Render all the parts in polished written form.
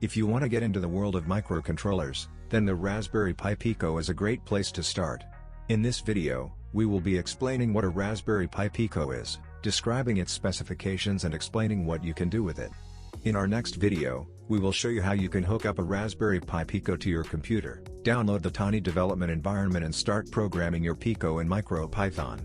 If you want to get into the world of microcontrollers, then the Raspberry Pi Pico is a great place to start. In this video, we will be explaining what a Raspberry Pi Pico is, describing its specifications and explaining what you can do with it. In our next video, we will show you how you can hook up a Raspberry Pi Pico to your computer, download the Tiny development environment and start programming your Pico in MicroPython.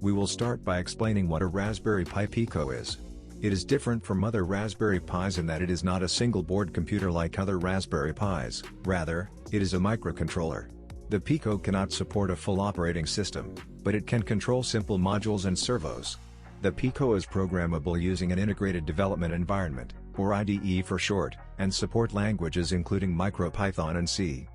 We will start by explaining what a Raspberry Pi Pico is. It is different from other Raspberry Pis in that it is not a single board computer like other Raspberry Pis, rather, it is a microcontroller. The Pico cannot support a full operating system, but it can control simple modules and servos. The Pico is programmable using an integrated development environment, or IDE for short, and support languages including MicroPython and C.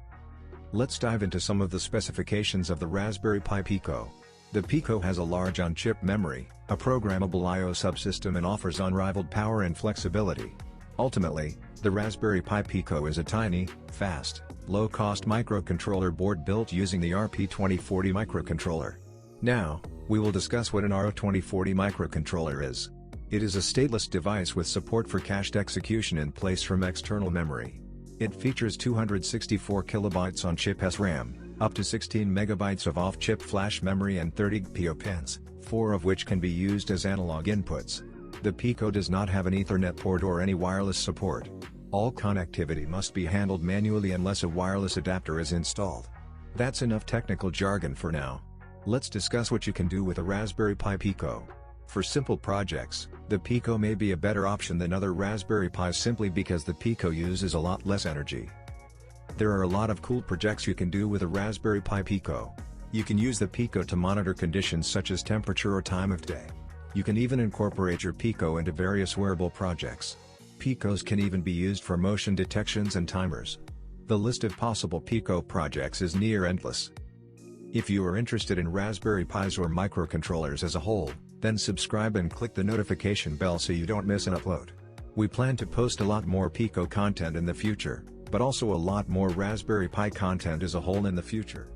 Let's dive into some of the specifications of the Raspberry Pi Pico. The Pico has a large on-chip memory, a programmable I/O subsystem and offers unrivaled power and flexibility. Ultimately, the Raspberry Pi Pico is a tiny, fast, low-cost microcontroller board built using the RP2040 microcontroller. Now, we will discuss what an RO2040 microcontroller is. It is a stateless device with support for cached execution in place from external memory. It features 264 kilobytes on-chip SRAM, up to 16 megabytes of off-chip flash memory and 30 PO pins, 4 of which can be used as analog inputs. The Pico does not have an Ethernet port or any wireless support. All connectivity must be handled manually unless a wireless adapter is installed. That's enough technical jargon for now. Let's discuss what you can do with a Raspberry Pi Pico. For simple projects, the Pico may be a better option than other Raspberry Pis simply because the Pico uses a lot less energy. There are a lot of cool projects you can do with a Raspberry Pi Pico. You can use the Pico to monitor conditions such as temperature or time of day. You can even incorporate your Pico into various wearable projects. Picos can even be used for motion detections and timers. The list of possible Pico projects is near endless. If you are interested in Raspberry Pis or microcontrollers as a whole, then subscribe and click the notification bell so you don't miss an upload. We plan to post a lot more Pico content in the future, but also a lot more Raspberry Pi content as a whole in the future.